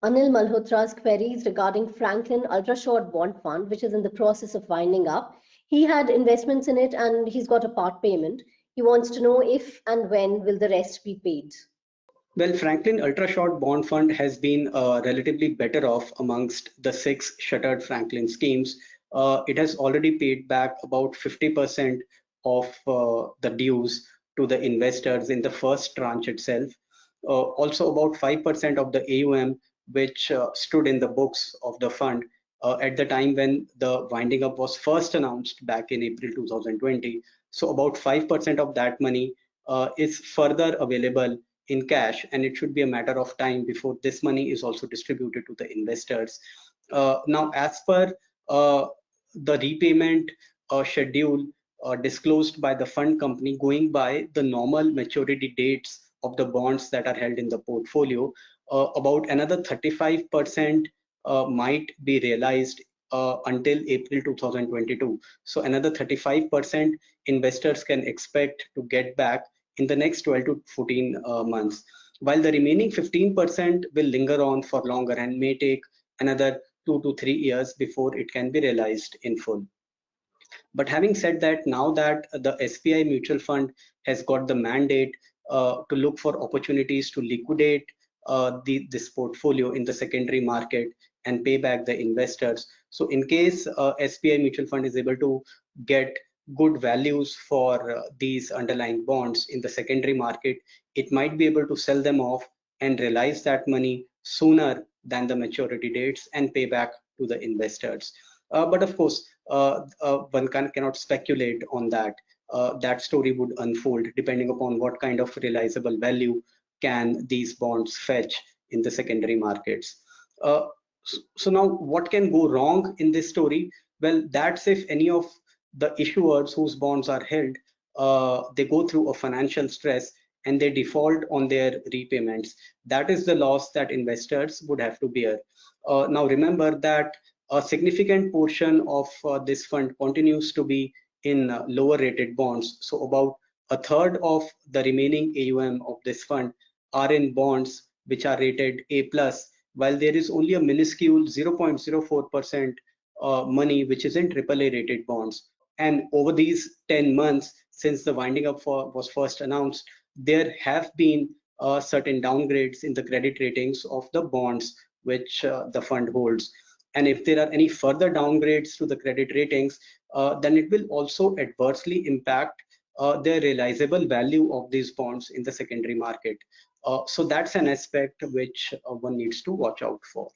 Anil Malhotra's queries regarding Franklin Ultra Short Bond Fund, which is in the process of winding up. He had investments in it and he's got a part payment. He wants to know if and when will the rest be paid. Well, Franklin Ultra Short Bond Fund has been relatively better off amongst the six shuttered Franklin schemes. It has already paid back about 50% of the dues to the investors in the first tranche itself. Also, about 5% of the AUM, which stood in the books of the fund at the time when the winding up was first announced back in April 2020. So, about 5% of that money is further available in cash, and it should be a matter of time before this money is also distributed to the investors. Now, as per the repayment schedule disclosed by the fund company, going by the normal maturity dates of the bonds that are held in the portfolio, about another 35% might be realized until April 2022. So another 35% investors can expect to get back in the next 12 to 14 months, while the remaining 15% will linger on for longer and may take another 2 to 3 years before it can be realized in full. But having said that, now that the SBI mutual fund has got the mandate to look for opportunities to liquidate this portfolio in the secondary market and pay back the investors. So in case SBI mutual fund is able to get good values for these underlying bonds in the secondary market, it might be able to sell them off and realize that money sooner than the maturity dates and pay back to the investors. But of course, one cannot speculate on that. That story would unfold depending upon what kind of realizable value can these bonds fetch in the secondary markets. So now what can go wrong in this story? Well, that's if any of the issuers whose bonds are held, they go through a financial stress and they default on their repayments. That is the loss that investors would have to bear. Now remember that a significant portion of this fund continues to be in lower rated bonds. So about a third of the remaining AUM of this fund are in bonds which are rated A plus, while there is only a minuscule 0.04% money which is in AAA rated bonds. And over these 10 months since the winding up was first announced, there have been certain downgrades in the credit ratings of the bonds which the fund holds. And if there are any further downgrades to the credit ratings, then it will also adversely impact the realizable value of these bonds in the secondary market. So that's an aspect which one needs to watch out for.